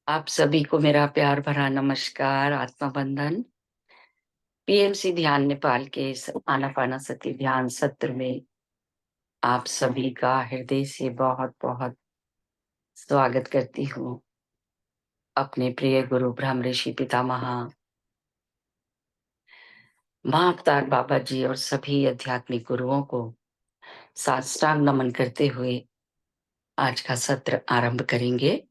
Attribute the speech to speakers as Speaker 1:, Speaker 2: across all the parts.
Speaker 1: आप सभी को मेरा प्यार भरा नमस्कार, आत्मा बंधन। पीएमसी ध्यान नेपाल के इस आनापानासती ध्यान सत्र में आप सभी का हृदय से बहुत बहुत स्वागत करती हूँ। अपने प्रिय गुरु ब्रह्म ऋषि पितामह महाअवतार बाबा जी और सभी आध्यात्मिक गुरुओं को साष्टांग नमन करते हुए आज का सत्र आरंभ करेंगे।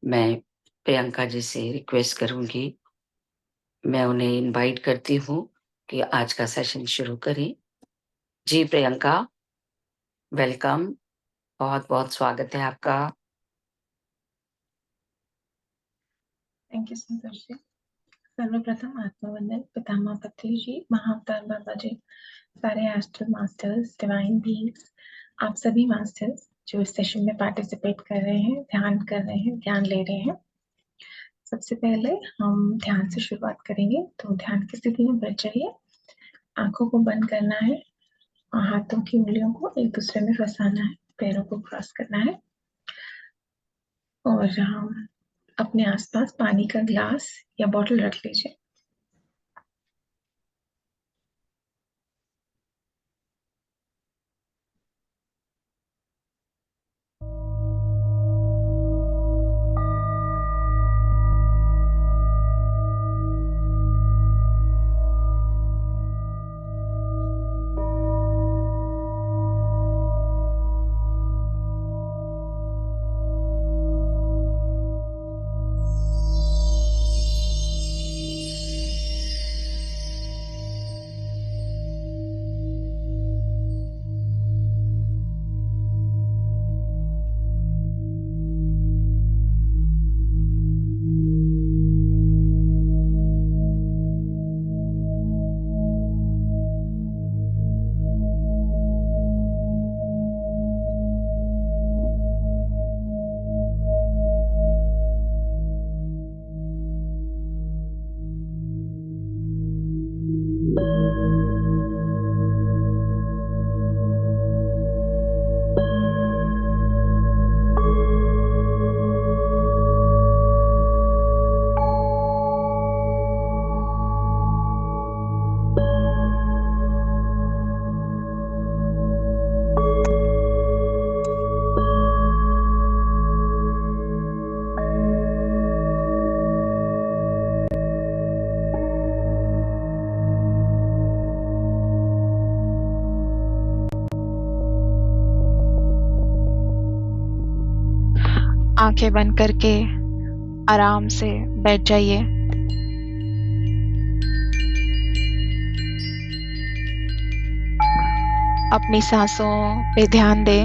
Speaker 1: मैं प्रियंका जी से रिक्वेस्ट करूंगी, मैं उन्हें इनवाइट करती हूँ कि आज का सेशन शुरू करें। जी प्रियंका, वेलकम, बहुत बहुत स्वागत है आपका।
Speaker 2: थैंक यू सुंदर जी। सर्वप्रथम आत्मवंदन पितामह पत्री जी, महाअवतार बाबा जी, सारे एस्ट्रल मास्टर्स, डिवाइन बीइंग्स, आप सभी मास्टर्स जो इस सेशन में पार्टिसिपेट कर रहे हैं, ध्यान कर रहे हैं, ज्ञान ले रहे हैं। सबसे पहले हम ध्यान से शुरुआत करेंगे, तो ध्यान की स्थिति में बैठ जाइए। आंखों को बंद करना है और हाथों की उंगलियों को एक दूसरे में फंसाना है, पैरों को क्रॉस करना है और हम अपने आसपास पानी का ग्लास या बॉटल रख लीजिए। आंखें बंद करके आराम से बैठ जाइए। अपनी सांसों पे ध्यान दें।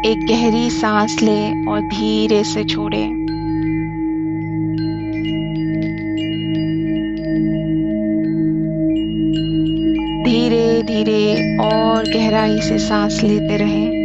Speaker 2: एक गहरी सांस लें और धीरे से छोड़ें। धीरे धीरे और गहराई से सांस लेते रहें।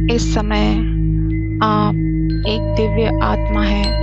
Speaker 2: इस समय आप एक दिव्य आत्मा हैं।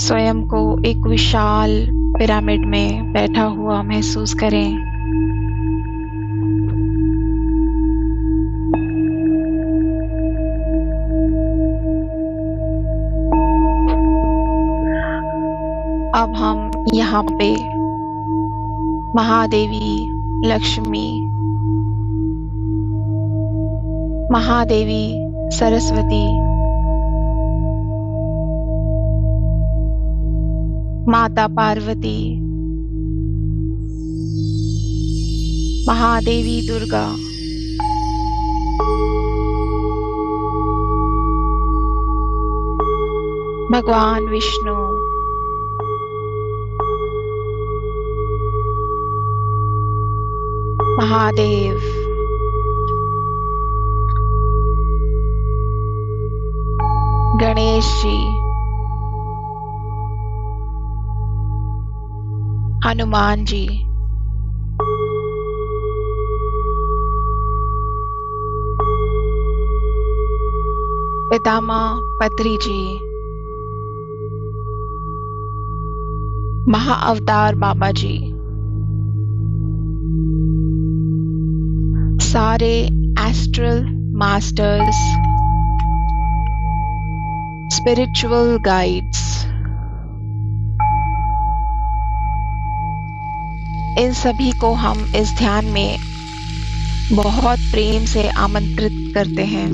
Speaker 2: स्वयं को एक विशाल पिरामिड में बैठा हुआ महसूस करें। अब हम यहाँ पे महादेवी, लक्ष्मी, महादेवी, सरस्वती, माता पार्वती, महादेवी दुर्गा, भगवान विष्णु, महादेव, गणेश जी, हनुमान जी, पितामह पत्री जी, महाअवतार बाबा जी, सारे एस्ट्रल मास्टर्स, स्पिरिचुअल गाइड्स, इन सभी को हम इस ध्यान में बहुत प्रेम से आमंत्रित करते हैं।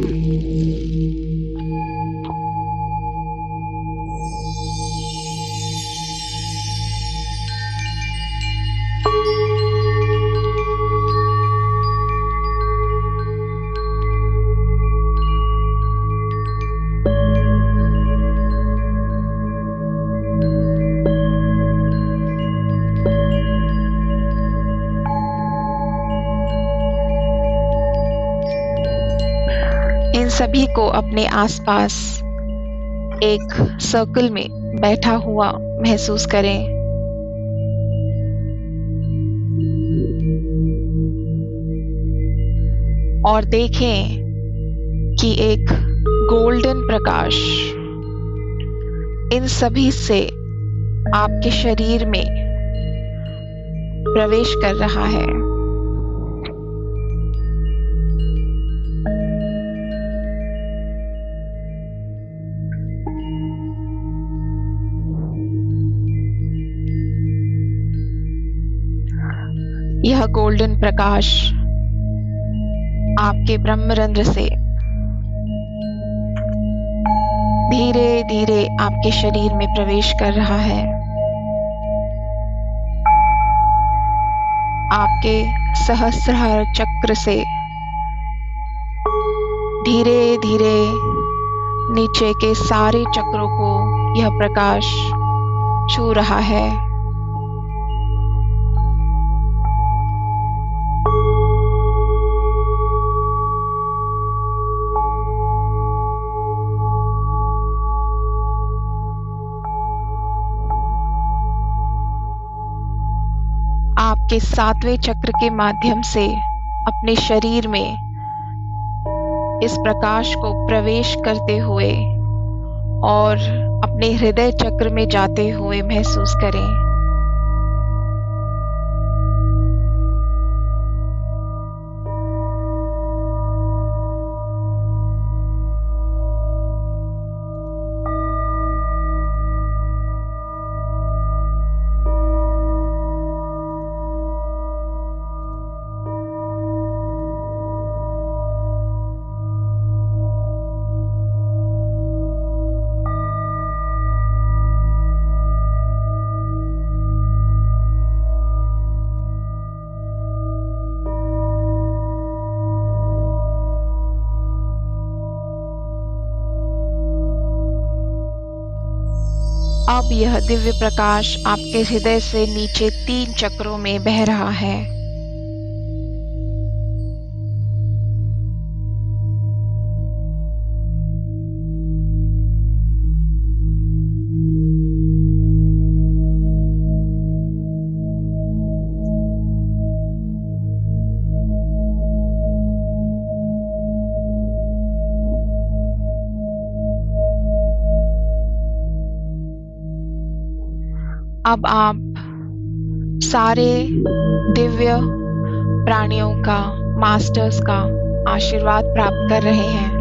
Speaker 2: इन सभी को अपने आसपास एक सर्कल में बैठा हुआ महसूस करें। और देखें कि एक गोल्डन प्रकाश इन सभी से आपके शरीर में प्रवेश कर रहा है। यह गोल्डन प्रकाश आपके ब्रह्मरंध्र से धीरे धीरे आपके शरीर में प्रवेश कर रहा है। आपके सहस्रार चक्र से धीरे धीरे नीचे के सारे चक्रों को यह प्रकाश छू रहा है। आपके सातवें चक्र के माध्यम से अपने शरीर में इस प्रकाश को प्रवेश करते हुए और अपने हृदय चक्र में जाते हुए महसूस करें। अब यह दिव्य प्रकाश आपके हृदय से नीचे 3 चक्रों में बह रहा है। अब आप सारे दिव्य प्राणियों का, मास्टर्स का आशीर्वाद प्राप्त कर रहे हैं।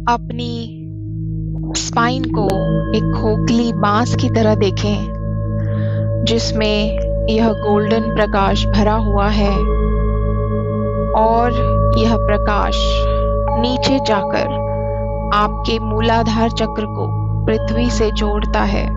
Speaker 2: अपनी स्पाइन को एक खोखली बांस की तरह देखें, जिसमें यह गोल्डन प्रकाश भरा हुआ है और यह प्रकाश नीचे जाकर आपके मूलाधार चक्र को पृथ्वी से जोड़ता है।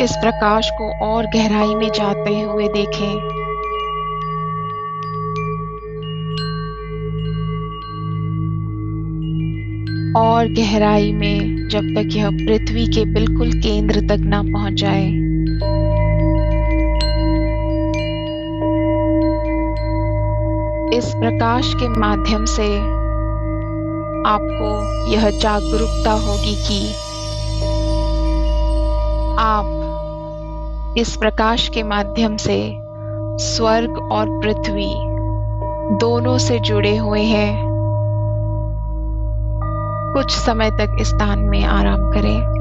Speaker 2: इस प्रकाश को और गहराई में जाते हुए देखें। और गहराई में जब तक यह पृथ्वी के बिल्कुल केंद्र तक ना पहुंच जाए। इस प्रकाश के माध्यम से आपको यह जागरूकता होगी कि आप इस प्रकाश के माध्यम से स्वर्ग और पृथ्वी दोनों से जुड़े हुए हैं। कुछ समय तक इस स्थान में आराम करें।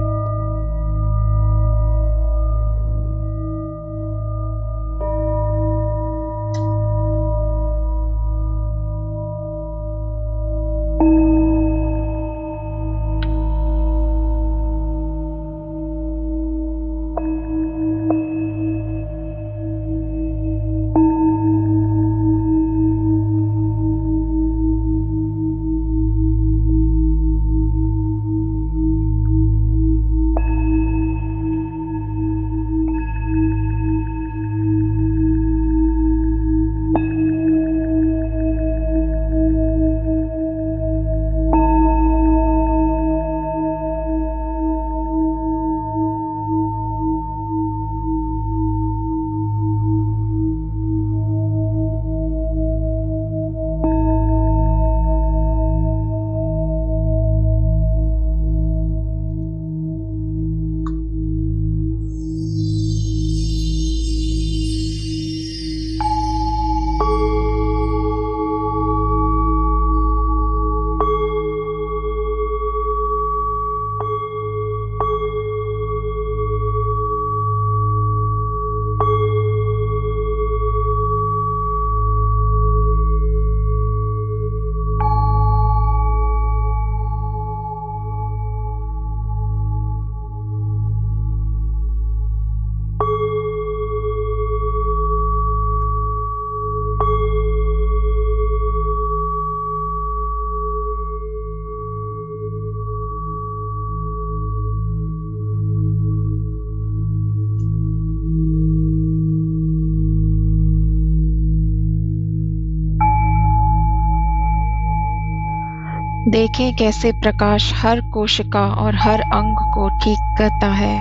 Speaker 2: देखें कैसे प्रकाश हर कोशिका और हर अंग को ठीक करता है।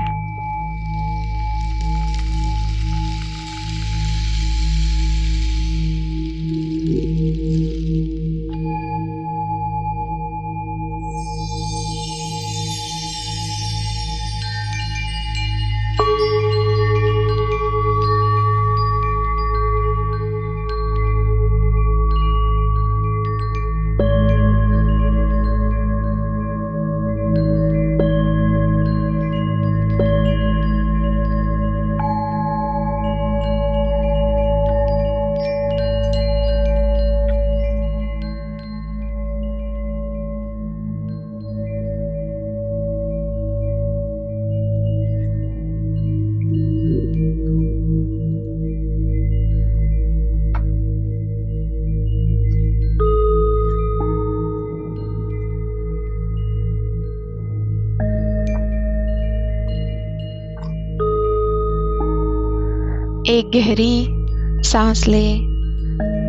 Speaker 2: एक गहरी सांस लें।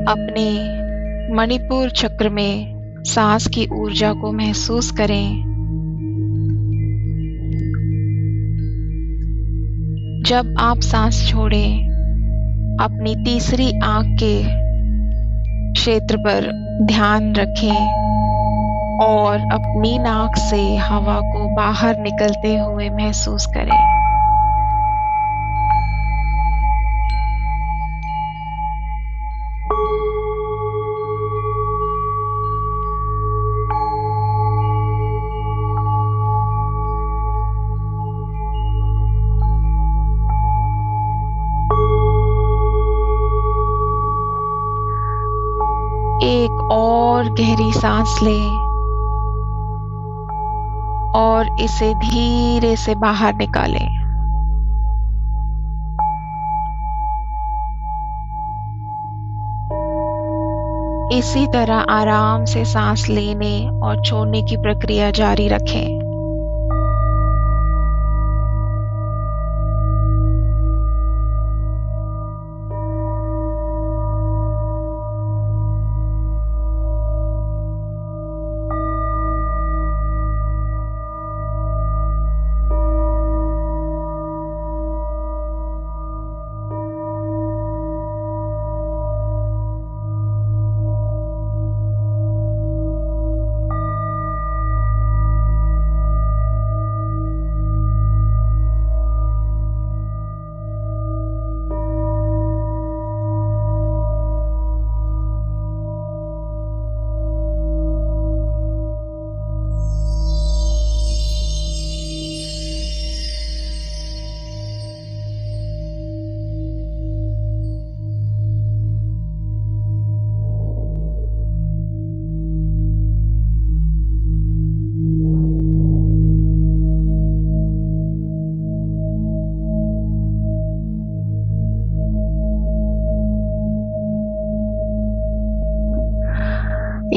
Speaker 2: अपने मणिपुर चक्र में सांस की ऊर्जा को महसूस करें। जब आप सांस छोड़ें, अपनी तीसरी आंख के क्षेत्र पर ध्यान रखें और अपनी नाक से हवा को बाहर निकलते हुए महसूस करें। एक और गहरी सांस लें और इसे धीरे से बाहर निकालें। इसी तरह आराम से सांस लेने और छोड़ने की प्रक्रिया जारी रखें।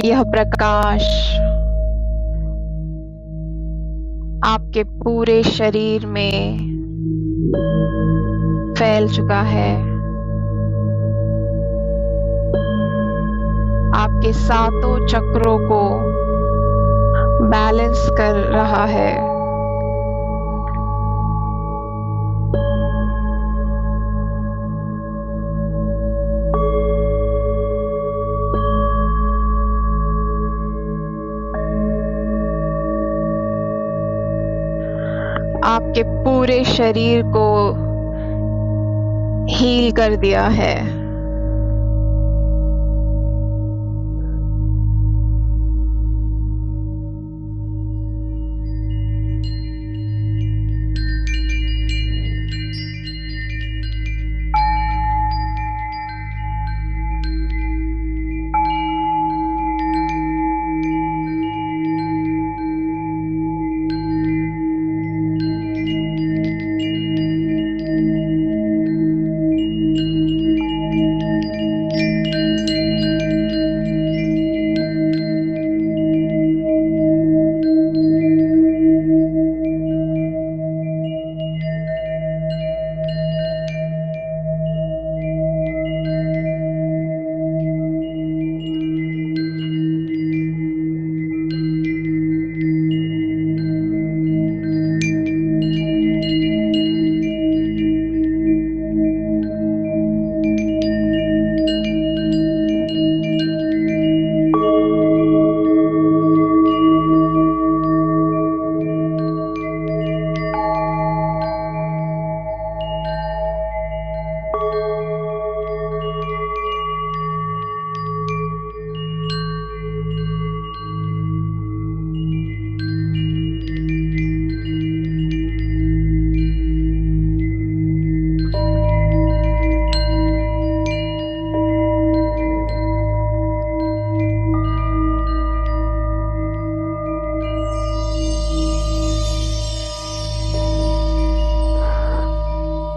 Speaker 2: यह प्रकाश आपके पूरे शरीर में फैल चुका है। आपके सातों चक्रों को बैलेंस कर रहा है। आपके पूरे शरीर को हील कर दिया है।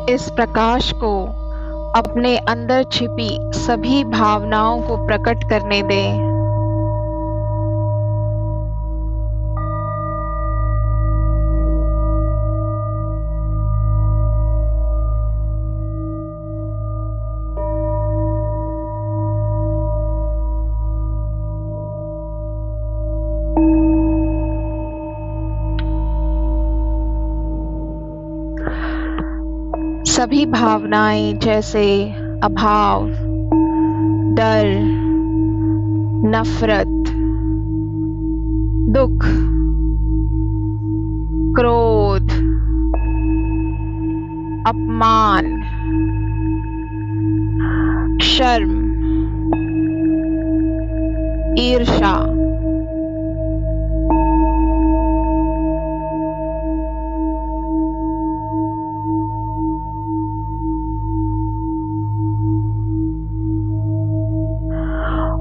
Speaker 2: इस प्रकाश को अपने अंदर छिपी सभी भावनाओं को प्रकट करने दें। सभी भावनाएं जैसे अभाव, डर, नफरत, दुख, क्रोध, अपमान, शर्म, ईर्ष्या,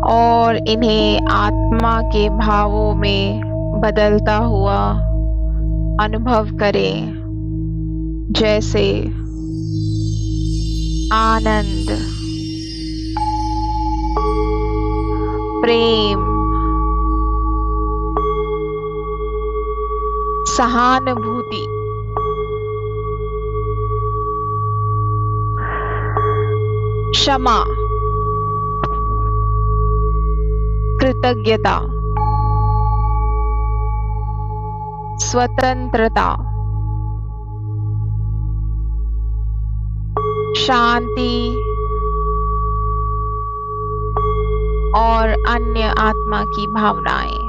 Speaker 2: और इन्हें आत्मा के भावों में बदलता हुआ अनुभव करें, जैसे आनंद, प्रेम, सहानुभूति, क्षमा, कृतज्ञता, स्वतंत्रता, शांति और अन्य आत्मा की भावनाएं।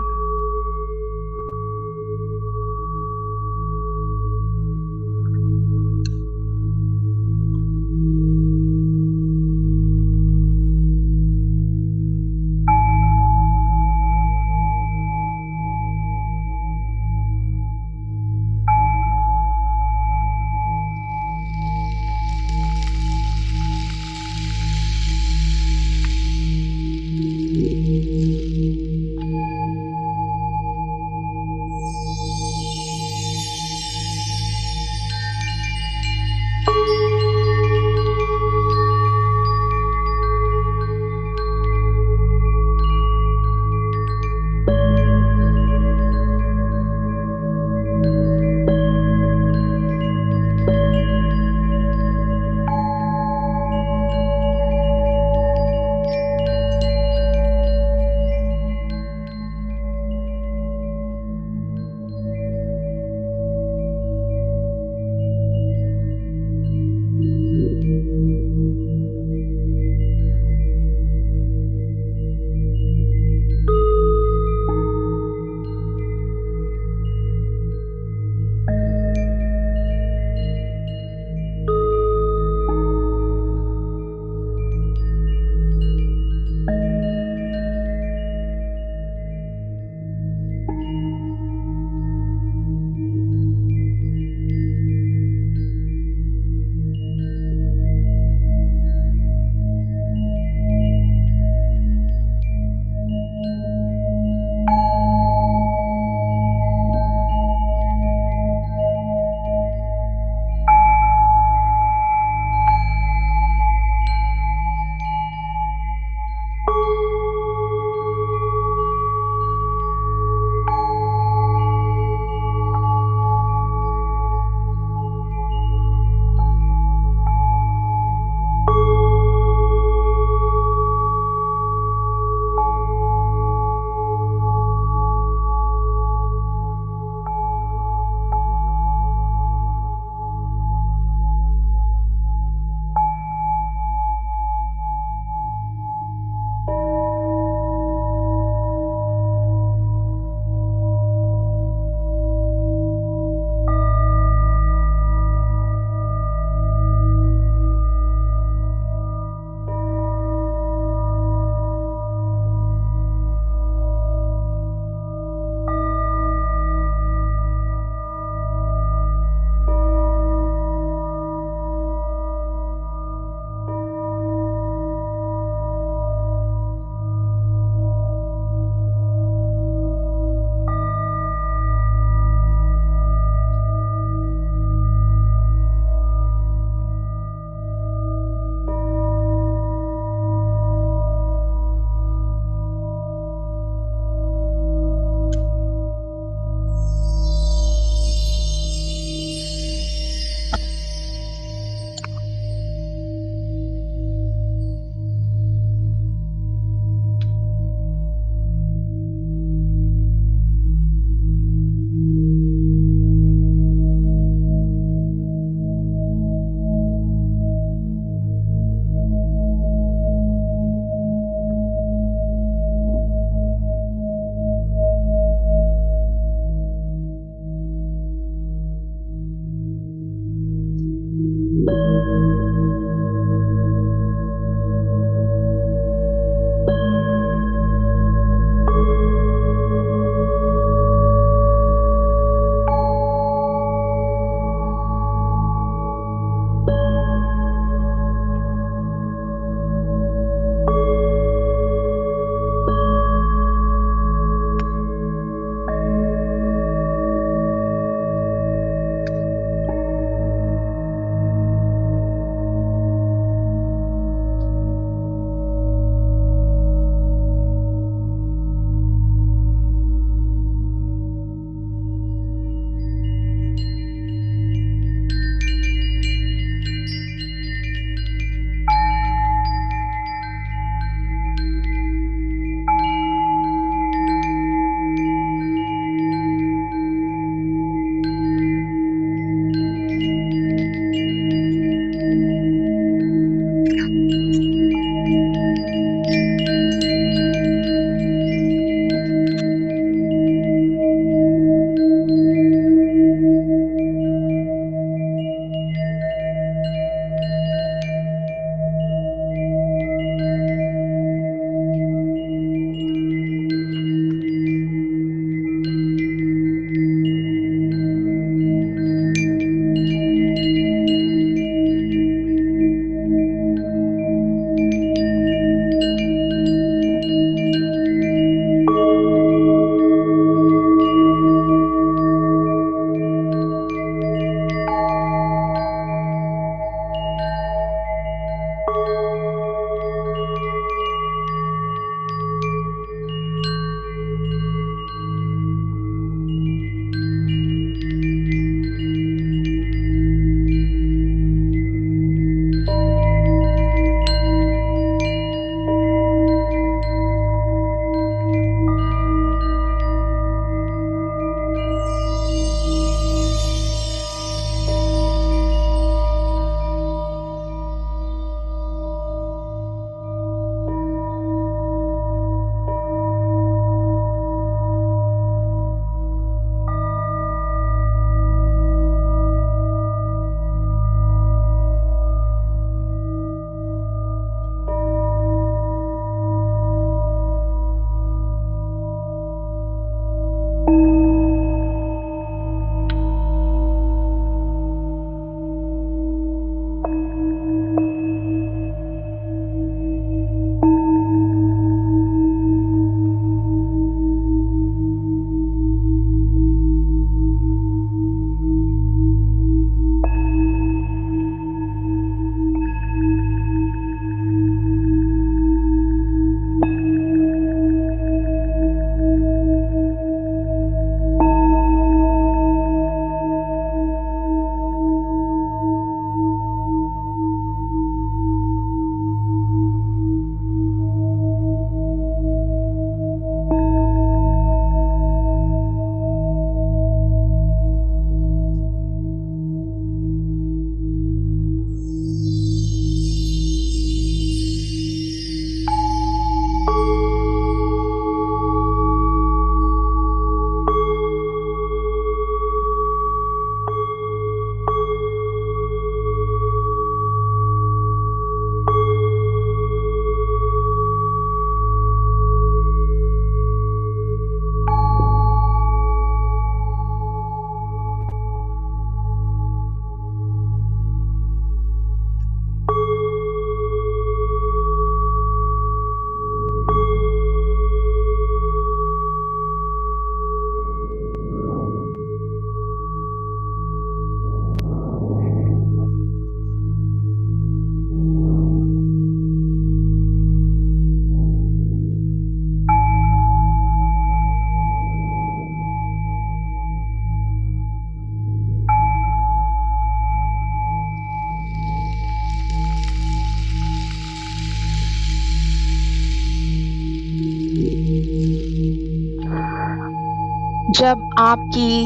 Speaker 2: जब आपकी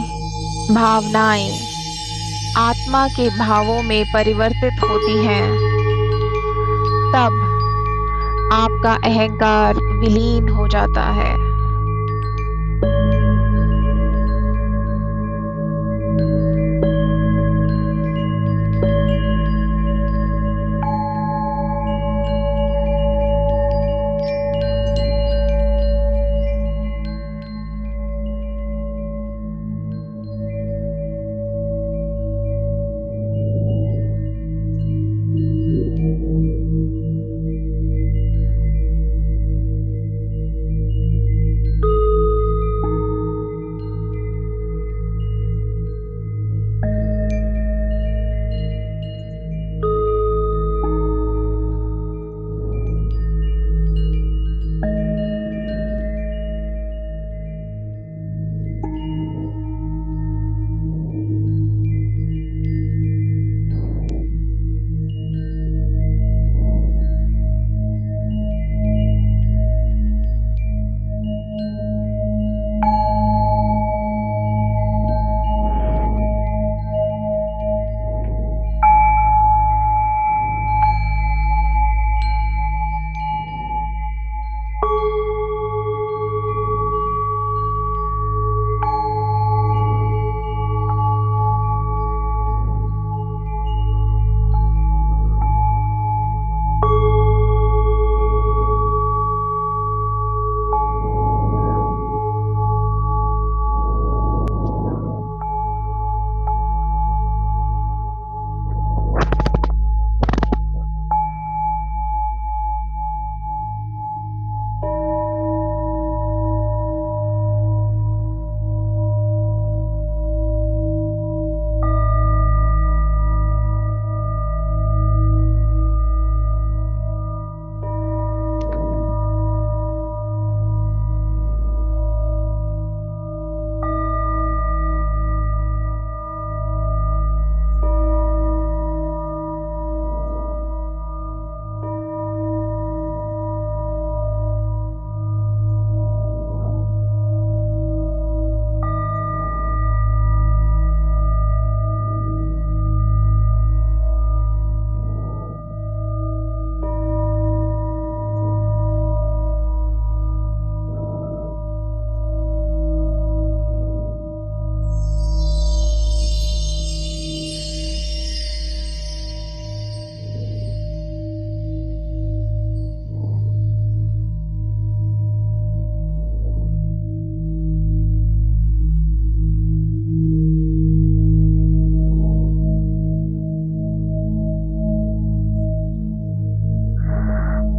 Speaker 2: भावनाएं आत्मा के भावों में परिवर्तित होती हैं, तब आपका अहंकार विलीन हो जाता है।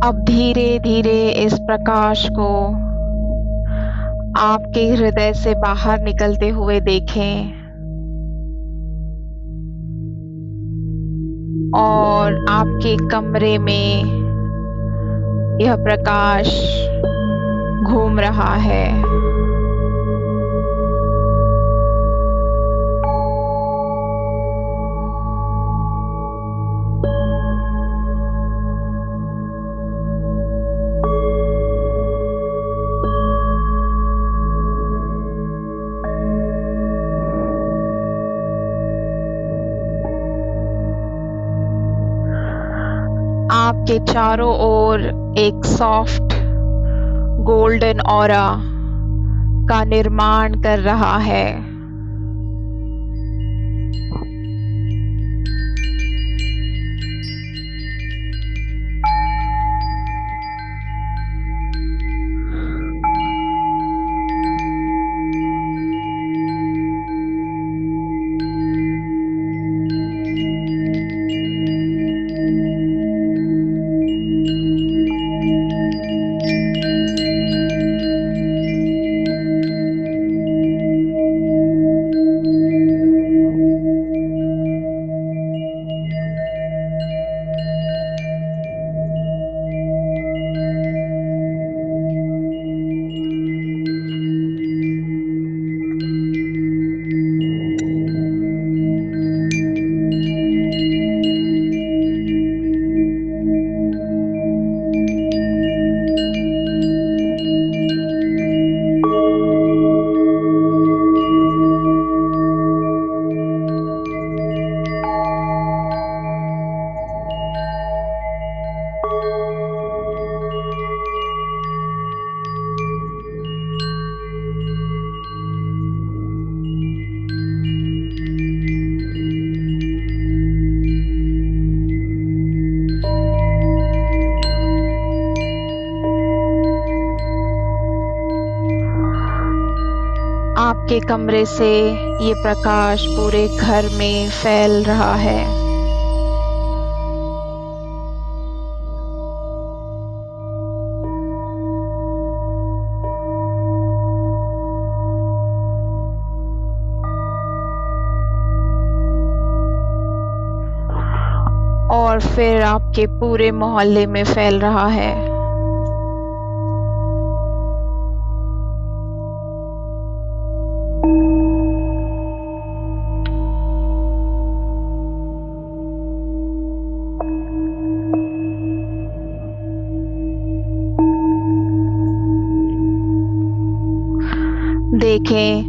Speaker 2: अब धीरे धीरे इस प्रकाश को आपके हृदय से बाहर निकलते हुए देखें और आपके कमरे में यह प्रकाश घूम रहा है। आपके चारों ओर एक सॉफ्ट गोल्डन ऑरा का निर्माण कर रहा है। आपके कमरे से ये प्रकाश पूरे घर में फैल रहा है। और फिर आपके पूरे मोहल्ले में फैल रहा है। देखें,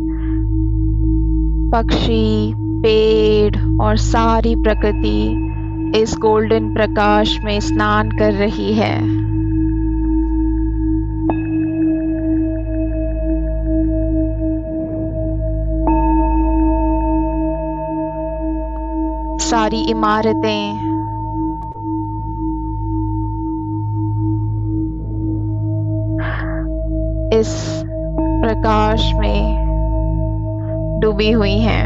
Speaker 2: पक्षी, पेड़ और सारी प्रकृति इस गोल्डन प्रकाश में स्नान कर रही है। सारी इमारतें, इस प्रकाश में डूबी हुई हैं।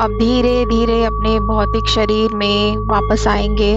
Speaker 2: अब धीरे धीरे अपने भौतिक शरीर में वापस आएंगे।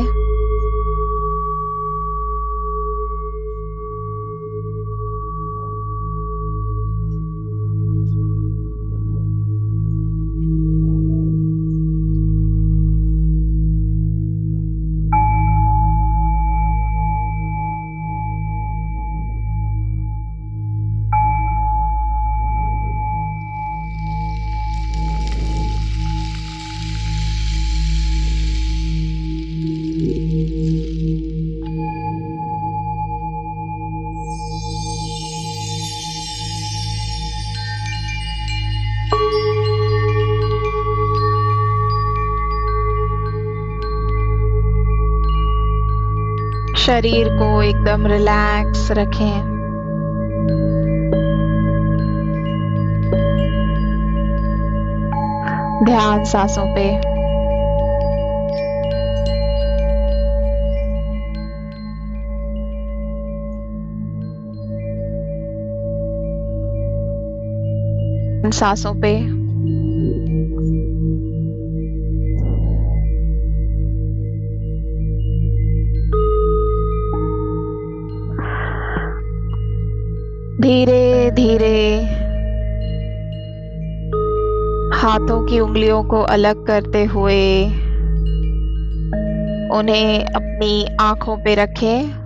Speaker 2: शरीर को एकदम रिलैक्स रखें। ध्यान सांसों पे। सांसों पे। धीरे धीरे हाथों की उंगलियों को अलग करते हुए उन्हें अपनी आंखों पे रखें।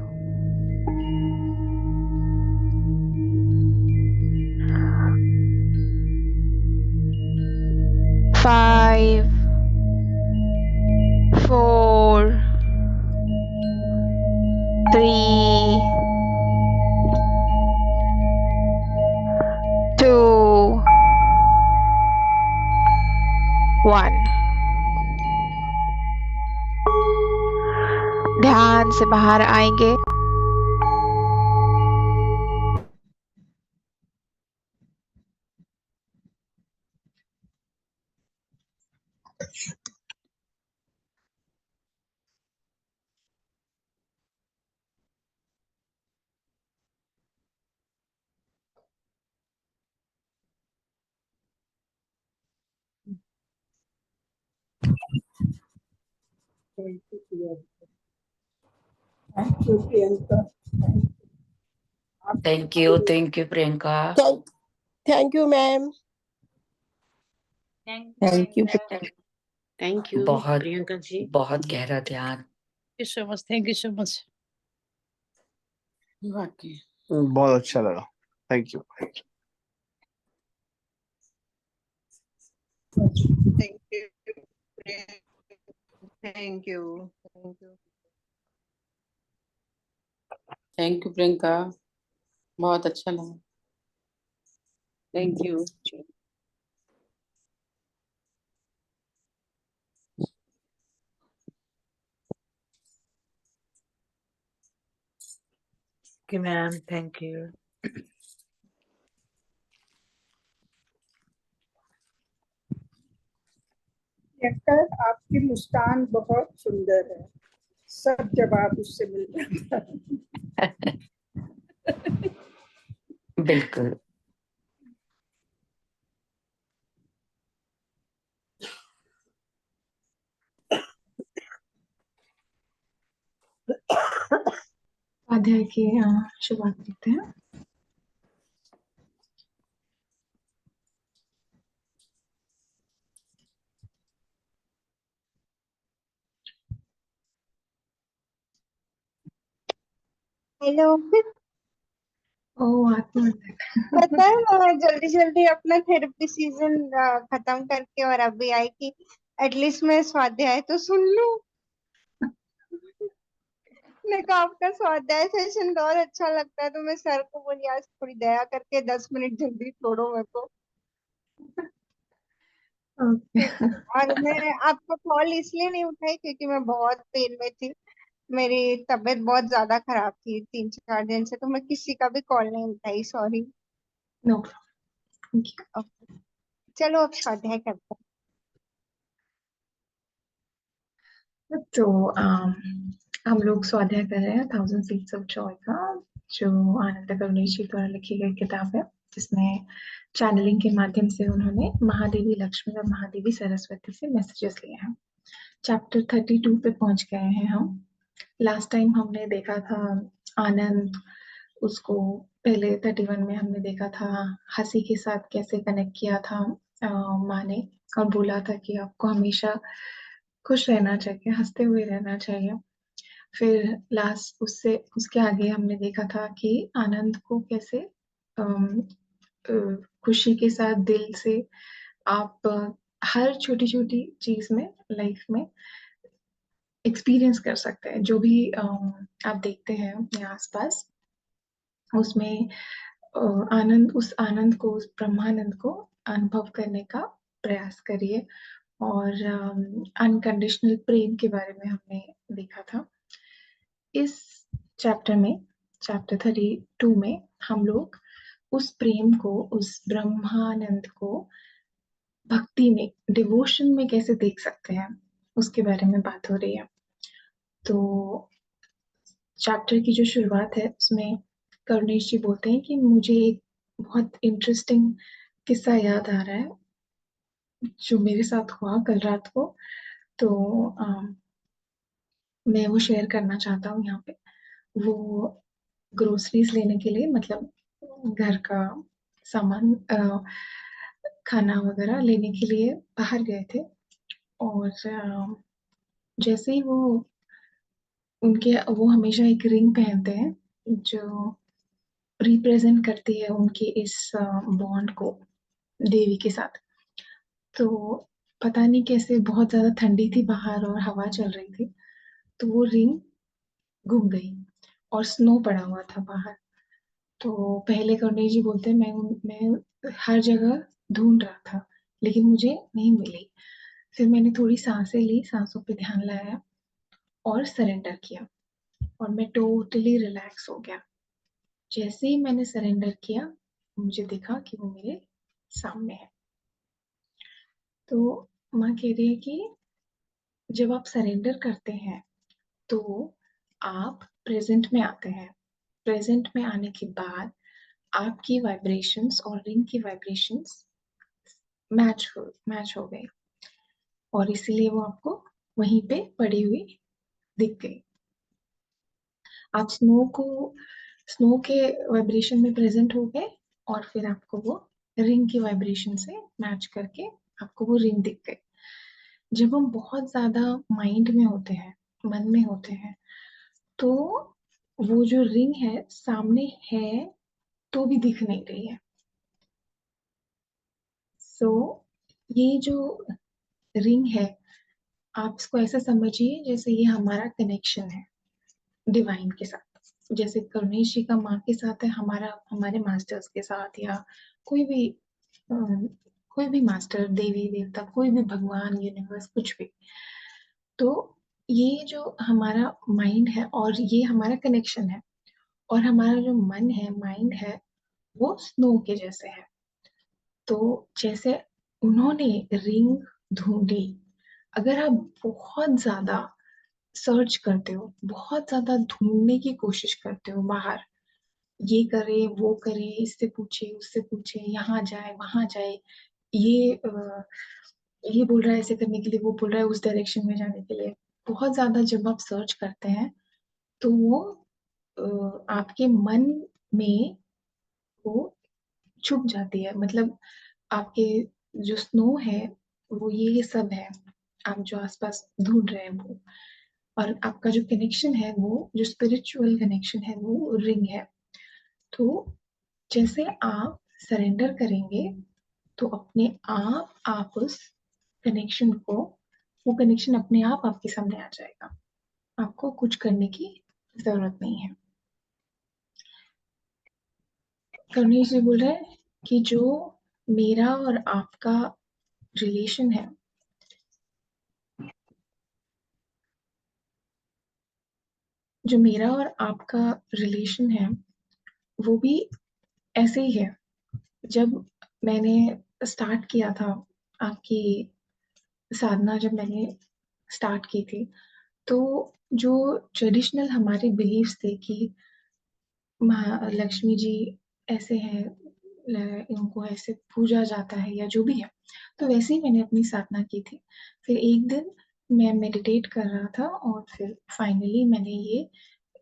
Speaker 2: Five, 4, 3, 2, 1। ध्यान से बाहर आएंगे।
Speaker 3: Thank you, Priyanka.
Speaker 1: Thank you Priyanka.
Speaker 3: Thank you, ma'am.
Speaker 4: Thank you. Thank you,
Speaker 1: बहुत
Speaker 4: Priyanka ji.
Speaker 1: बहुत गहरा ध्यान।
Speaker 4: Thank you so much. Thank you so much. वाकई
Speaker 5: बहुत अच्छा लगा। Thank you.
Speaker 3: Thank you. Thank you. Thank you.
Speaker 6: Thank you Priyanka, बहुत अच्छा लगा।
Speaker 4: Thank you.
Speaker 7: Okay, ma'am. Thank you.
Speaker 3: Priyanka, आपकी मुस्कान बहुत सुंदर है, सब जवाब उससे मिल जाता है।
Speaker 1: बिल्कुल।
Speaker 2: स्वाध्याय की शुरुआत करते हैं।
Speaker 8: हेलो।
Speaker 2: ओ आत्मवंदन।
Speaker 8: पता है मैं जल्दी जल्दी अपना थेरेपी सीजन खत्म करके और अभी आई कि एटलीस्ट मैं स्वाध्याय तो सुन लूं। मेरे को आपका स्वाध्याय सेशन बहुत अच्छा लगता है, तो मैं सर को बोली आज थोड़ी दया करके 10 मिनट जल्दी छोड़ो मेरे को।
Speaker 2: ओके।
Speaker 8: और मैं आपका कॉल इसलिए नहीं उठाई क्योंकि मैं बहुत पेन में थी। मेरी तबीयत बहुत ज्यादा खराब थी 3-4 दिन से, तो मैं किसी का भी कॉल नहीं उठाई, sorry.
Speaker 2: No problem, thank you.
Speaker 8: चलो अब स्वाध्याय करते हैं।
Speaker 2: तो हम लोग स्वाध्याय कर रहे हैं 1000 Seeds of Joy का, जो आनंद करुणेश जी द्वारा लिखी गई किताब है, जिसमें चैनलिंग के माध्यम से उन्होंने महादेवी लक्ष्मी और महादेवी सरस्वती से मैसेजेस लिए हैं। चैप्टर 32 पे पहुंच गए हैं हम। लास्ट टाइम हमने देखा था आनंद, उसको पहले 31 में हमने देखा था हंसी के साथ कैसे कनेक्ट किया था माँ ने, और बोला था कि आपको हमेशा खुश रहना चाहिए, हंसते हुए रहना चाहिए। फिर लास्ट उससे उसके आगे हमने देखा था कि आनंद को कैसे अम, अ, खुशी के साथ दिल से आप हर छोटी छोटी चीज में लाइफ में एक्सपीरियंस कर सकते हैं। जो भी आप देखते हैं अपने आसपास, उसमें आनंद, उस आनंद को, उस ब्रह्मानंद को अनुभव करने का प्रयास करिए। और अनकंडीशनल प्रेम के बारे में हमने देखा था। इस चैप्टर में, चैप्टर 32 में, हम लोग उस प्रेम को, उस ब्रह्मानंद को भक्ति में, डिवोशन में कैसे देख सकते हैं, उसके बारे में बात हो रही है। तो चैप्टर की जो शुरुआत है उसमें करुणेश जी बोलते हैं कि मुझे एक बहुत इंटरेस्टिंग किस्सा याद आ रहा है जो मेरे साथ हुआ कल रात को। तो मैं वो शेयर करना चाहता हूँ यहाँ पे। वो ग्रोसरीज लेने के लिए, मतलब घर का सामान, खाना वगैरह लेने के लिए बाहर गए थे। और जैसे ही वो हमेशा एक रिंग पहनते हैं जो रिप्रेजेंट करती है उनके इस बॉन्ड को देवी के साथ। तो पता नहीं कैसे, बहुत ज्यादा ठंडी थी बाहर और हवा चल रही थी, तो वो रिंग घूम गई और स्नो पड़ा हुआ था बाहर। तो पहले करुणेश जी बोलते हैं मैं हर जगह ढूंढ रहा था लेकिन मुझे नहीं मिली। फिर मैंने थोड़ी सांसें ली, सांसों पे ध्यान लगाया और सरेंडर किया, और मैं टोटली रिलैक्स हो गया। जैसे ही मैंने सरेंडर किया, मुझे दिखा कि वो मेरे सामने है। तो माँ कह रही है कि जब आप सरेंडर करते हैं तो आप प्रेजेंट में आते हैं। प्रेजेंट में आने के बाद आपकी वाइब्रेशंस और रिंग की वाइब्रेशंस मैच हो गई, और इसीलिए वो आपको वहीं पे पड़ी हुई दिख गई। आप स्नो के वाइब्रेशन में प्रेजेंट हो गए, और फिर आपको वो रिंग की वाइब्रेशन से मैच करके आपको वो रिंग दिख गई। जब हम बहुत ज्यादा माइंड में होते हैं, मन में होते हैं, तो वो जो रिंग है सामने है तो भी दिख नहीं रही है। सो ये जो रिंग है, आप इसको ऐसा समझिए जैसे ये हमारा कनेक्शन है डिवाइन के साथ। जैसे करुणेश जी का माँ के साथ है, हमारा हमारे मास्टर्स के साथ, या कोई भी अ, कोई भी मास्टर, देवी देवता, कोई भी भगवान, यूनिवर्स, कुछ भी। तो ये जो हमारा माइंड है और ये हमारा कनेक्शन है, और हमारा जो मन है, माइंड है, वो स्नो के जैसे है। तो जैसे उन्होंने रिंग ढूंढी, अगर आप बहुत ज्यादा सर्च करते हो, बहुत ज्यादा ढूंढने की कोशिश करते हो बाहर, ये करे वो करे, इससे पूछे उससे पूछे, यहाँ जाए वहां जाए, ये ये बोल रहा है ऐसे करने के लिए, वो बोल रहा है उस डायरेक्शन में जाने के लिए, बहुत ज्यादा जब आप सर्च करते हैं तो वो आपके मन में वो छुप जाती है। मतलब आपके जो स्नो है वो ये सब है, आप जो आसपास ढूंढ रहे हैं वो, और आपका जो कनेक्शन है, वो जो स्पिरिचुअल कनेक्शन है, वो रिंग है। तो जैसे आप सरेंडर करेंगे तो अपने आप उस कनेक्शन को, वो कनेक्शन अपने आप आपके सामने आ जाएगा, आपको कुछ करने की जरूरत नहीं है। करुणेश जी बोल रहे हैं कि जो मेरा और आपका रिलेशन है, जो मेरा और आपका रिलेशन है, वो भी ऐसे ही है। जब मैंने स्टार्ट किया था आपकी साधना, जब मैंने स्टार्ट की थी, तो जो ट्रेडिशनल हमारे बिलीव्स थे कि माँ लक्ष्मी जी ऐसे हैं, इनको ऐसे पूजा जाता है या जो भी है, तो वैसे ही मैंने अपनी साधना की थी। फिर एक दिन मैं मेडिटेट कर रहा था और फिर फाइनली मैंने ये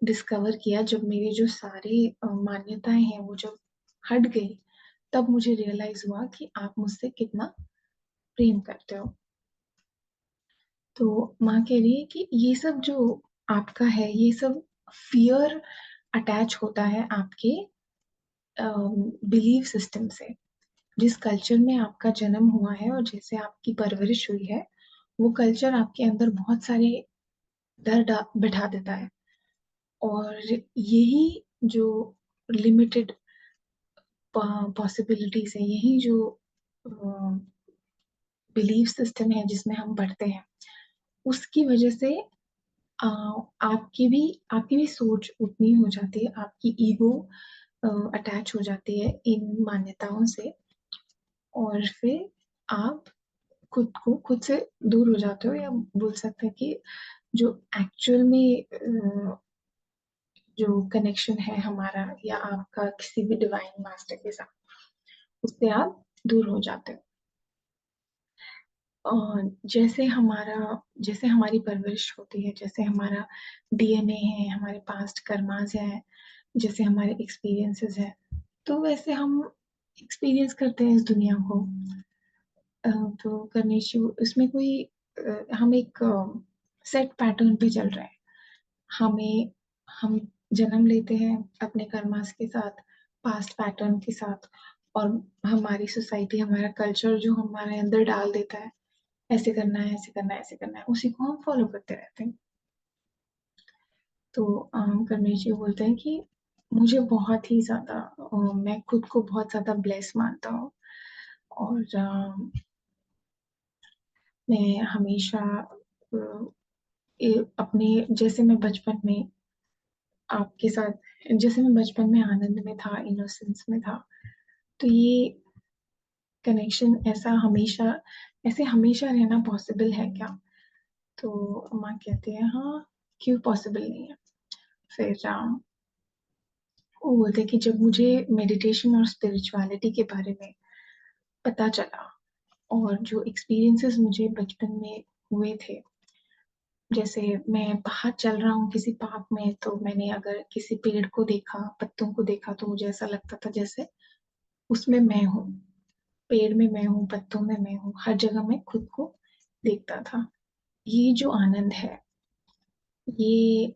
Speaker 2: डिस्कवर किया, जब मेरी जो सारी मान्यताएं हैं वो जब हट गई, तब मुझे रियलाइज हुआ कि आप मुझसे कितना प्रेम करते हो। तो माँ कह रही है कि ये सब जो आपका है, ये सब फियर अटैच होता है आपके बिलीव सिस्टम से। जिस कल्चर में आपका जन्म हुआ है और जैसे आपकी परवरिश हुई है, वो कल्चर आपके अंदर बहुत सारे डर बिठा देता है। और यही जो लिमिटेड पॉसिबिलिटीज है, यही जो बिलीफ सिस्टम है जिसमें हम बढ़ते हैं, उसकी वजह से आ, आपकी भी सोच उतनी हो जाती है, आपकी ईगो अटैच हो जाती है इन मान्यताओं से, और फिर आप खुद से दूर हो जाते हो, या बोल सकते हैं कि जो एक्चुअल में जो कनेक्शन है हमारा या आपका किसी भी डिवाइन मास्टर के साथ, उससे आप दूर हो जाते हो। और जैसे हमारी परवरिश होती है, जैसे हमारा डीएनए है, हमारे पास्ट कर्मास है, जैसे हमारे एक्सपीरियंसेस है, तो वैसे हम एक्सपीरियंस करते हैं इस दुनिया को। तो करने इसमें कोई हम एक सेट पैटर्न पे चल रहे हैं। हमें हम जन्म लेते हैं अपने कर्मास के साथ, पास्ट पैटर्न के साथ, और हमारी सोसाइटी, हमारा कल्चर जो हमारे अंदर डाल देता है, ऐसे करना है, ऐसे करना है, ऐसे करना है, उसी को हम फॉलो करते रहते हैं। तो करनेश जी बोलते हैं कि मुझे बहुत ही ज्यादा मैं खुद को बहुत ज्यादा ब्लेस मानता हूँ, और मैं हमेशा अपने, जैसे मैं बचपन में आपके साथ, जैसे मैं बचपन में आनंद में था, इनोसेंस में था, तो ये कनेक्शन ऐसे हमेशा रहना पॉसिबल है क्या? तो माँ कहते हैं हाँ, क्यों पॉसिबल नहीं है। फिर वो बोलते हैं कि जब मुझे मेडिटेशन और स्पिरिचुअलिटी के बारे में पता चला, और जो एक्सपीरियंसेस मुझे बचपन में हुए थे, जैसे मैं बाहर चल रहा हूँ किसी पार्क में, तो मैंने अगर किसी पेड़ को देखा, पत्तों को देखा, तो मुझे ऐसा लगता था जैसे उसमें मैं हूँ, पेड़ में मैं हूँ, पत्तों में मैं हूँ, हर जगह मैं खुद को देखता था। ये जो आनंद है, ये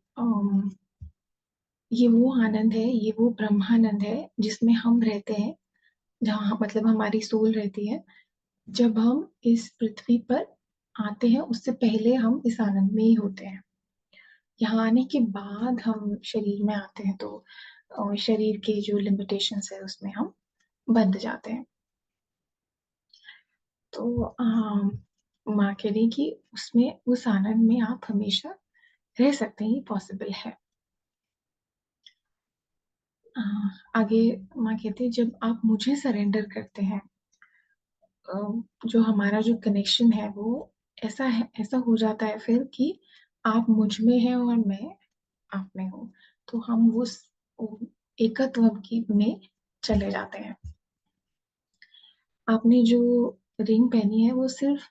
Speaker 2: ये वो आनंद है, ये वो ब्रह्मानंद है जिसमें हम रहते हैं, जहाँ मतलब हमारी सोल रहती है। जब हम इस पृथ्वी पर आते हैं, उससे पहले हम इस आनंद में ही होते हैं। यहाँ आने के बाद हम शरीर में आते हैं तो शरीर के जो लिमिटेशंस है उसमें हम बंध जाते हैं। तो माँ कह रही कि उसमें उस आनंद में आप हमेशा रह सकते हैं, ये पॉसिबल है। आगे माँ कहती है जब आप मुझे सरेंडर करते हैं, जो हमारा जो कनेक्शन है वो ऐसा हो जाता है फिर कि आप मुझ में हैं और मैं आप में हूँ, तो हम वो एकत्व की में चले जाते हैं। आपने जो रिंग पहनी है वो सिर्फ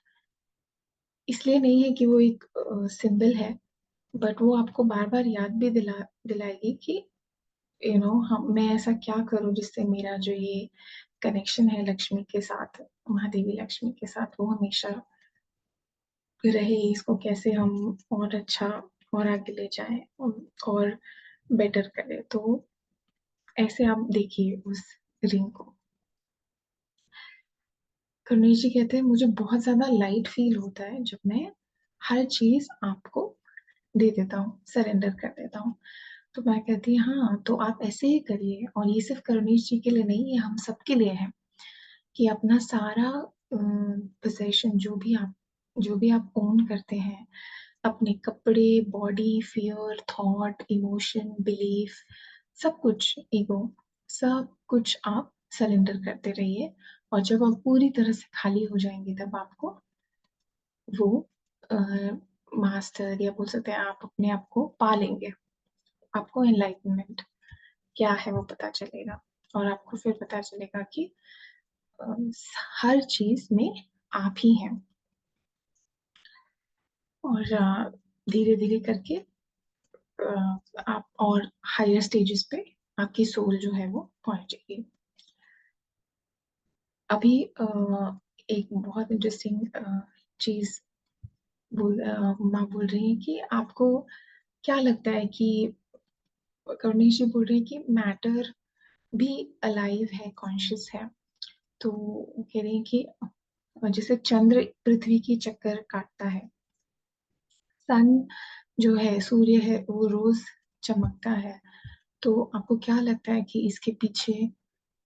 Speaker 2: इसलिए नहीं है कि वो एक सिंबल है, बट वो आपको बार बार याद भी दिलाएगी कि हम मैं ऐसा क्या करूं जिससे मेरा जो ये कनेक्शन है लक्ष्मी के साथ, महादेवी लक्ष्मी के साथ, वो हमेशा रहे। इसको कैसे हम और अच्छा और आगे ले जाएं और बेटर करें। तो ऐसे आप देखिए उस रिंग को। करुणेश जी कहते हैं मुझे बहुत ज्यादा लाइट फील होता है जब मैं हर चीज आपको दे देता हूँ, सरेंडर कर देता हूँ। तो मैं कहती हाँ, तो आप ऐसे ही करिए। और ये सिर्फ करुणेश जी के लिए नहीं, ये हम सबके लिए है कि अपना सारा पोजेशन जो भी आप ओन करते हैं, अपने कपड़े, body, fear, thought, emotion, belief, सब कुछ, ईगो, सब कुछ आप सरेंडर करते रहिए। और जब आप पूरी तरह से खाली हो जाएंगे तब आपको वो मास्टर या बोल सकते हैं आप अपने आप को पा लेंगे। आपको एनलाइटनमेंट क्या है वो पता चलेगा और आपको फिर पता चलेगा कि अ, हर चीज में आप ही हैं। और धीरे धीरे करके आप और हायर स्टेजेस पे आपकी सोल जो है वो पहुंचेगी। अभी एक बहुत इंटरेस्टिंग चीज माँ बोल रही है कि आपको क्या लगता है कि करुणेश जी बोल रहे हैं कि मैटर भी अलाइव है, कॉन्शियस है। तो वो कह रही है कि जैसे चंद्र पृथ्वी की चक्कर काटता है, सन जो है, सूर्य है, वो रोज चमकता है। तो आपको क्या लगता है कि इसके पीछे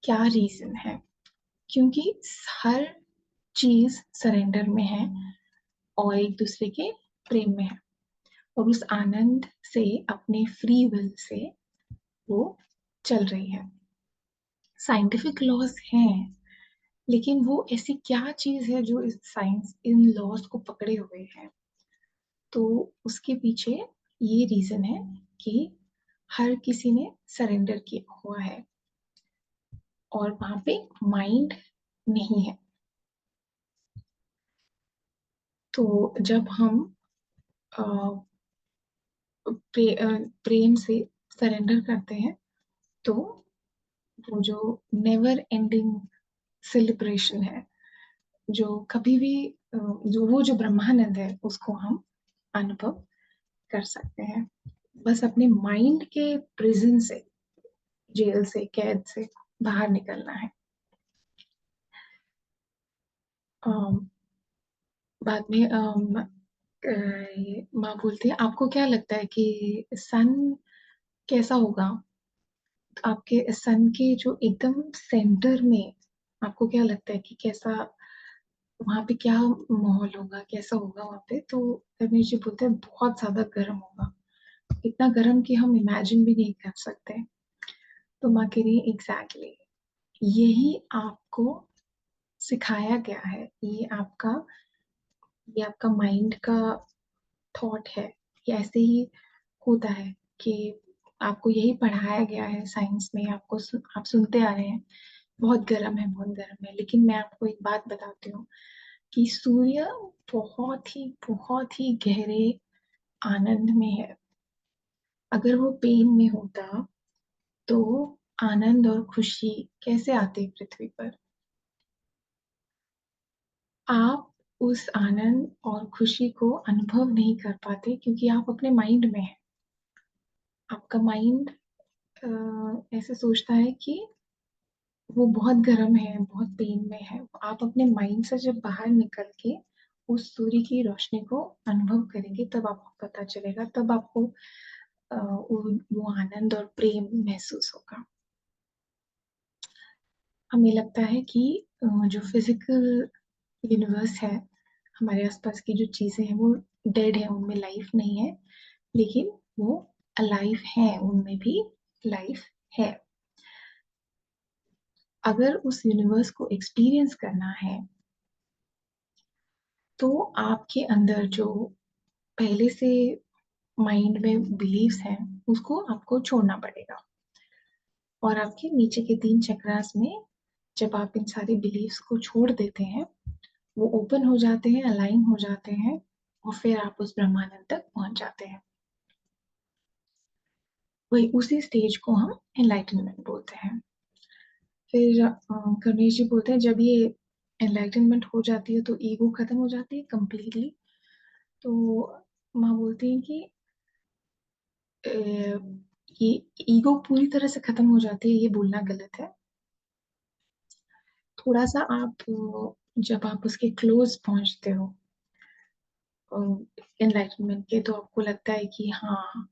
Speaker 2: क्या रीजन है? क्योंकि हर चीज सरेंडर में है और एक दूसरे के प्रेम में है, और उस आनंद से, अपने फ्री विल से वो चल रही है। साइंटिफिक लॉज हैं, लेकिन वो ऐसी क्या चीज है जो इस साइंस इन लॉज को पकड़े हुए है? तो उसके पीछे ये रीजन है कि हर किसी ने सरेंडर किया हुआ है और वहां पे माइंड नहीं है। तो जब हम अ, प्रेम से सरेंडर करते हैं तो वो जो नेवर एंडिंग सेलिब्रेशन है, जो कभी भी जो ब्रह्मानंद है, उसको हम अनुभव कर सकते हैं। बस अपने माइंड के प्रिजन से, जेल से, कैद से बाहर निकलना है। अम, बाद में ये माँ बोलती है आपको क्या लगता है कि सन कैसा होगा? आपके सन के जो एकदम सेंटर में आपको क्या लगता है कि कैसा वहां पे क्या माहौल होगा, कैसा होगा वहां पे? तो रमेश जी बोलते हैं बहुत ज्यादा गर्म होगा, इतना गर्म कि हम इमेजिन भी नहीं कर सकते। तो माँ कह रही है एग्जैक्टली यही आपको सिखाया गया है, ये आपका माइंड का थॉट है। ये ऐसे ही होता है कि आपको यही पढ़ाया गया है साइंस में, आप सुनते आ रहे हैं बहुत गर्म है, बहुत गर्म है। लेकिन मैं आपको एक बात बताती हूँ कि सूर्य बहुत ही गहरे आनंद में है। अगर वो पेन में होता तो आनंद और खुशी कैसे आती पृथ्वी पर? आप उस आनंद और खुशी को अनुभव नहीं कर पाते क्योंकि आप अपने माइंड में हैं। आपका माइंड ऐसे सोचता है कि वो बहुत गर्म है, बहुत पेन में है। आप अपने माइंड से जब बाहर निकल के उस सूर्य की रोशनी को अनुभव करेंगे तब आपको पता चलेगा, तब आपको वो आनंद और प्रेम महसूस होगा। हमें लगता है कि जो फिजिकल यूनिवर्स है, हमारे आसपास की जो चीजें हैं वो डेड है, उनमें लाइफ नहीं है, लेकिन वो अलाइव है, उनमें भी लाइफ है। अगर उस यूनिवर्स को एक्सपीरियंस करना है तो आपके अंदर जो पहले से माइंड में बिलीव्स हैं उसको आपको छोड़ना पड़ेगा, और आपके नीचे के 3 चक्रास में जब आप इन सारी बिलीव्स को छोड़ देते हैं, वो ओपन हो जाते हैं, अलाइन हो जाते हैं, और फिर आप उस ब्रह्मानंद तक पहुंच जाते हैं। वही उसी स्टेज को हम एनलाइटनमेंट बोलते हैं। फिर गणेश जी बोलते हैं जब ये एनलाइटनमेंट हो जाती है तो ईगो खत्म हो जाती है कंप्लीटली। तो माँ बोलती हैं कि ये ईगो पूरी तरह से खत्म हो जाती है, ये बोलना गलत है। थोड़ा सा आप जब आप उसके क्लोज पहुंचते हो एनलाइटनमेंट के, तो आपको लगता है कि हाँ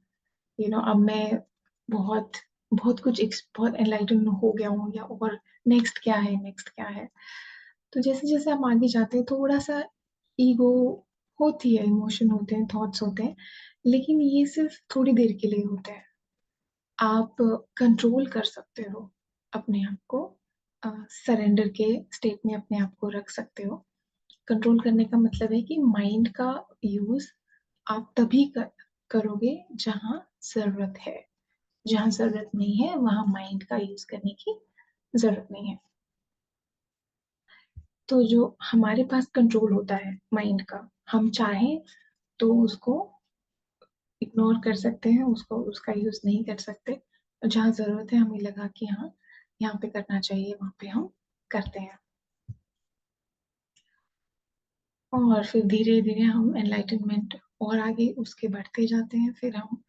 Speaker 2: अब मैं बहुत बहुत कुछ बहुत एनलाइटन हो गया हूँ, या और नेक्स्ट क्या है, नेक्स्ट क्या है। तो जैसे जैसे हम आगे जाते हैं थोड़ा सा ईगो होती है, इमोशन होते हैं, थॉट्स होते हैं, लेकिन ये सिर्फ थोड़ी देर के लिए होते हैं। आप कंट्रोल कर सकते हो अपने आप को, सरेंडर के स्टेट में अपने आप को रख सकते हो। कंट्रोल करने का मतलब है कि माइंड का यूज आप तभी करोगे जहां जरूरत है, जहां जरूरत नहीं है वहां माइंड का यूज करने की जरूरत नहीं है। तो जो हमारे पास कंट्रोल होता है माइंड का, हम चाहें तो उसको इग्नोर कर सकते हैं, उसको उसका यूज नहीं कर सकते, और जहाँ जरूरत है हमें लगा कि हाँ यहाँ पे करना चाहिए, वहां पे हम करते हैं। और फिर धीरे धीरे हम एनलाइटनमेंट और आगे उसके बढ़ते जाते हैं, फिर हम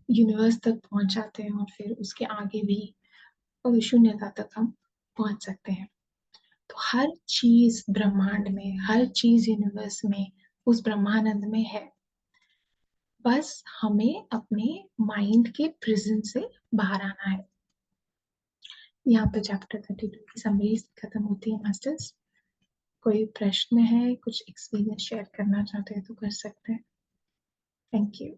Speaker 2: यूनिवर्स तक पहुंच जाते हैं, और फिर उसके आगे भी शून्यता तक हम पहुंच सकते हैं। तो हर चीज ब्रह्मांड में, हर चीज यूनिवर्स में, उस ब्रह्मानंद में है। बस हमें अपने माइंड के प्रिजन से बाहर आना है। यहाँ पे चैप्टर 32 की समरी खत्म होती है मास्टर्स। कोई प्रश्न है, कुछ एक्सपीरियंस शेयर करना चाहते हैं तो कर सकते हैं। Thank you.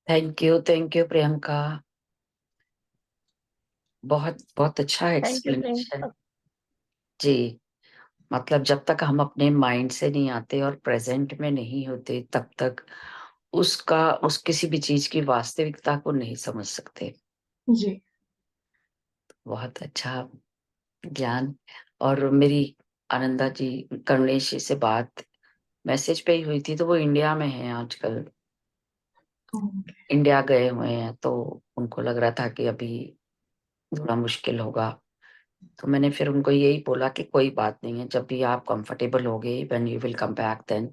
Speaker 1: Thank you Priyanka, बहुत बहुत अच्छा
Speaker 8: थैंक यू
Speaker 1: एक्सप्लेनेशन जी। मतलब जब तक हम अपने माइंड से नहीं आते और प्रेजेंट में नहीं होते तब तक उस किसी भी चीज की वास्तविकता को नहीं समझ सकते।
Speaker 2: जी
Speaker 1: बहुत अच्छा ज्ञान। और मेरी आनंदा जी, करुणेश जी से बात मैसेज पे ही हुई थी, तो वो इंडिया में है आजकल, इंडिया गए हुए हैं, तो उनको लग रहा था कि अभी थोड़ा मुश्किल होगा। तो मैंने फिर उनको यही बोला कि कोई बात नहीं है, जब भी आप कंफर्टेबल होगे, when you will come back then,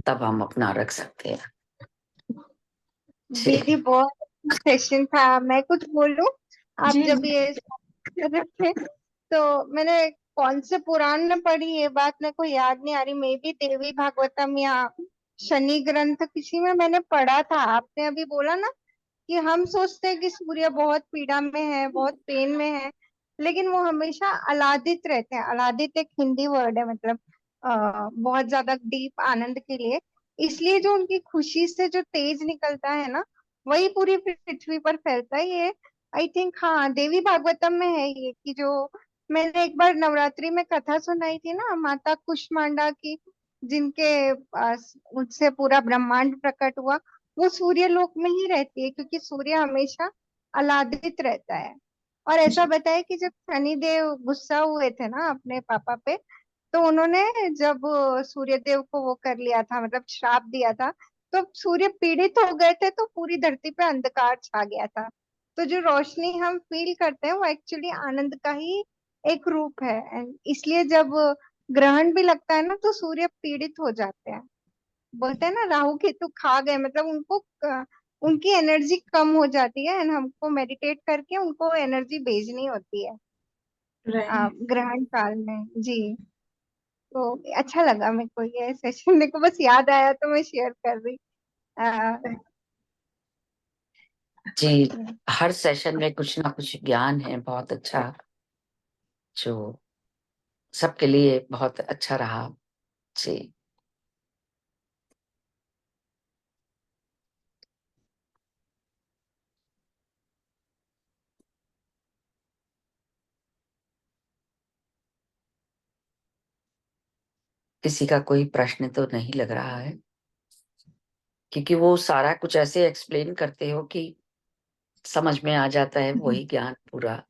Speaker 1: तब हम अपना रख सकते हैं।
Speaker 8: दीदी। बहुत सेशन था, मैं कुछ बोलूं? आप
Speaker 2: जी
Speaker 8: जब
Speaker 2: जी।
Speaker 8: ये कर रहे थे तो मैंने कौन से पुराण में पढ़ी, ये बात मेरे को याद नहीं आ रही। मे भी देवी भागवतम या शनि ग्रंथ किसी में मैंने पढ़ा था। आपने अभी बोला ना कि हम सोचते हैं कि सूर्य बहुत पीड़ा में है, बहुत पेन में है, लेकिन वो हमेशा अलादित रहते हैं। अलादित एक हिंदी वर्ड है, मतलब बहुत ज्यादा डीप आनंद के लिए। इसलिए जो उनकी खुशी से जो तेज निकलता है ना, वही पूरी पृथ्वी पर फैलता है। ये आई थिंक हाँ देवी भागवतम में है ये, कि जो मैंने एक बार नवरात्रि में कथा सुनाई थी ना, माता कुष्मांडा की, जिनके पास उनसे पूरा ब्रह्मांड प्रकट हुआ, वो सूर्य लोक में ही रहती है, क्योंकि सूर्य हमेशा अलादित रहता है। और ऐसा बताया कि जब शनिदेव गुस्सा हुए थे ना अपने पापा पे, तो उन्होंने जब सूर्य देव को वो कर लिया था, मतलब श्राप दिया था, तो सूर्य पीड़ित हो गए थे, तो पूरी धरती पे अंधकार छा गया था। तो जो रोशनी हम फील करते हैं वो एक्चुअली आनंद का ही एक रूप है। एंड इसलिए जब ग्रहण भी लगता है ना, तो सूर्य पीड़ित हो जाते हैं। बोलते हैं ना राहु केतु खा गए, मतलब उनको उनकी एनर्जी कम हो जाती है एंड हमको मेडिटेट करके उनको एनर्जी भेजनी होती है
Speaker 2: राइट।
Speaker 8: ग्रहण काल में जी। तो अच्छा लगा मेरे को ये सेशन, मेरे को बस याद आया तो मैं शेयर कर रही। आ,
Speaker 1: जी, हर सेशन में कुछ ना कुछ ज्ञान है बहुत अच्छा, जो सबके लिए बहुत अच्छा रहा। जी, किसी का कोई प्रश्न तो नहीं लग रहा है, क्योंकि वो सारा कुछ ऐसे एक्सप्लेन करते हो कि समझ में आ जाता है वही ज्ञान पूरा।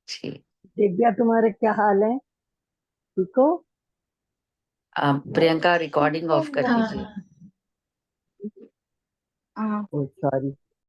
Speaker 1: जी,
Speaker 9: दिव्या, तुम्हारे क्या हाल है? ठीक हो?
Speaker 1: प्रियंका रिकॉर्डिंग ऑफ कर दीजिए।
Speaker 2: हाँ,
Speaker 8: हाँ
Speaker 9: ओ सॉरी।